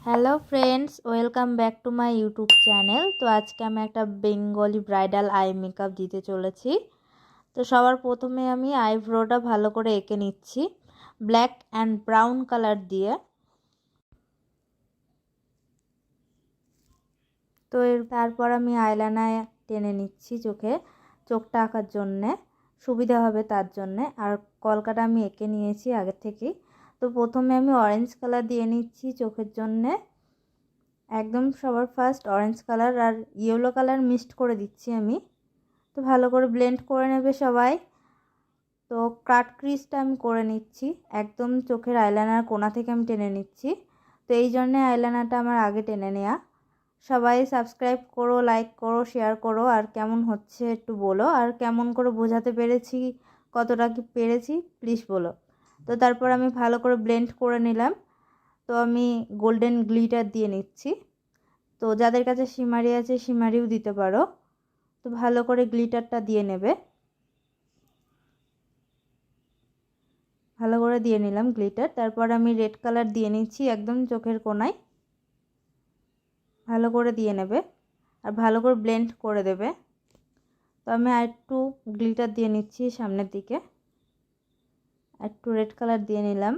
Hello friends, welcome back to my YouTube channel. তো আজকে আমি একটা বেঙ্গলি ব্রাইডাল আই মেকআপ দিতে চলেছি। তো সবার প্রথমে আমি আইব্রোটা ভালো করে এঁকে নিচ্ছি ব্ল্যাক অ্যান্ড ব্রাউন কালার দিয়ে। তো তারপর আমি আইলাইনার টেনে নিচ্ছি চোখটা আঁকার জন্যে সুবিধা হবে তার জন্যে। আর কলকাটা আমি এঁকে নিয়েছি আগে থেকেই। তো প্রথমে আমি অরেঞ্জ কালার দিয়ে নিচ্ছি চোখের জন্যে, একদম সবার ফার্স্ট অরেঞ্জ কালার আর ইয়েলো কালার মিক্সড করে দিচ্ছি আমি। তো ভালো করে ব্লেন্ড করে নেবে সবাই। তো কাট ক্রিজটা আমি করে নিচ্ছি, একদম চোখের আইলাইনার কোণা থেকে আমি টেনে নিচ্ছি। তো এই জন্যে আইলাইনারটা আমার আগে টেনে নেওয়া। সবাই সাবস্ক্রাইব করো, লাইক করো, শেয়ার করো, আর কেমন হচ্ছে একটু বলো, আর কেমন করে বোঝাতে পেরেছি, কতটা কি পেরেছি প্লিজ বলো। তো তারপর আমি ভালো করে ব্লেন্ড করে নিলাম। তো আমি গোল্ডেন গ্লিটার দিয়ে নিচ্ছি। তো যাদের কাছে শিমারি আছে শিমারিও দিতে পারো। তো ভালো করে গ্লিটারটা দিয়ে নেবে, ভালো করে দিয়ে নিলাম গ্লিটার। তারপর আমি রেড কালার দিয়ে নিচ্ছি একদম চোখের কোণায়, ভালো করে দিয়ে নেবে আর ভালো করে ব্লেন্ড করে দেবে। তো আমি আর একটু গ্লিটার দিয়ে নিচ্ছি সামনের দিকে, একটু রেড কালার দিয়ে নিলাম।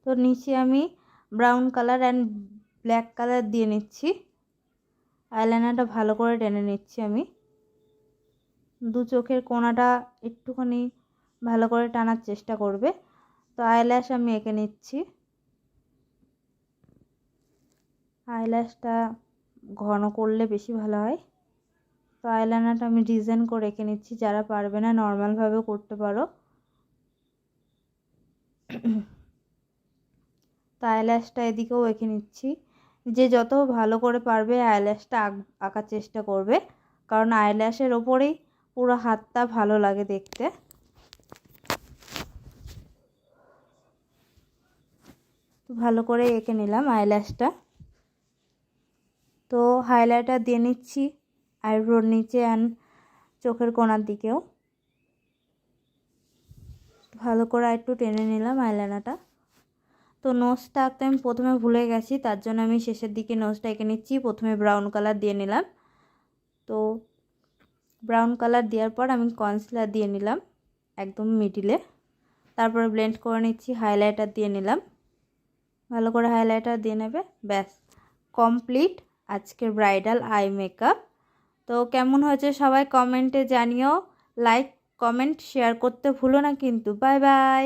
তো নিচে আমি brown colour and black colour দিয়ে নিচ্ছি। আইলাইনারটা ভালো করে টেনে নিচ্ছি আমি, দু চোখের কোণাটা একটুখানি ভালো করে টানার চেষ্টা করবে। তো আইল্যাশ আমি এঁকে নিচ্ছি, আইল্যাশটা ঘন করলে বেশি ভালো হয়। তো আইলাইনারটা আমি ডিজাইন করে এঁকে নিচ্ছি, যারা পারবে না নর্মালভাবেও করতে পারো। তো আইল্যাশটা এদিকেও এঁকে নিচ্ছি। যে যত ভালো করে পারবে আইল্যাশটা আঁকার চেষ্টা করবে, কারণ আইল্যাশের ওপরেই পুরো হাতটা ভালো লাগে দেখতে। ভালো করে এঁকে নিলাম আইল্যাশটা। তো হাইলাইটার দিয়ে নিচ্ছি আইব্রোর নিচে অ্যান্ড চোখের কোণার দিকেও, ভালো করে একটু টেনে নিলাম আইলাইনারটা। তো নোজটা আঁকতে আমি প্রথমে ভুলে গেছি, তার জন্য আমি শেষের দিকে নোজটা এঁকে নিচ্ছি। প্রথমে ব্রাউন কালার দিয়ে নিলাম। তো ব্রাউন কালার দেওয়ার পর আমি কনসিলার দিয়ে নিলাম একদম মিডিলে। তারপরে ব্লেন্ড করে নিচ্ছি, হাইলাইটার দিয়ে নিলাম, ভালো করে হাইলাইটার দিয়ে নেবে। ব্যাস কমপ্লিট আজকের ব্রাইডাল আই মেকআপ। তো কেমন হয়েছে সবাই কমেন্টে জানিও, লাইক কমেন্ট শেয়ার করতে ভুলো না কিন্তু। Bye bye.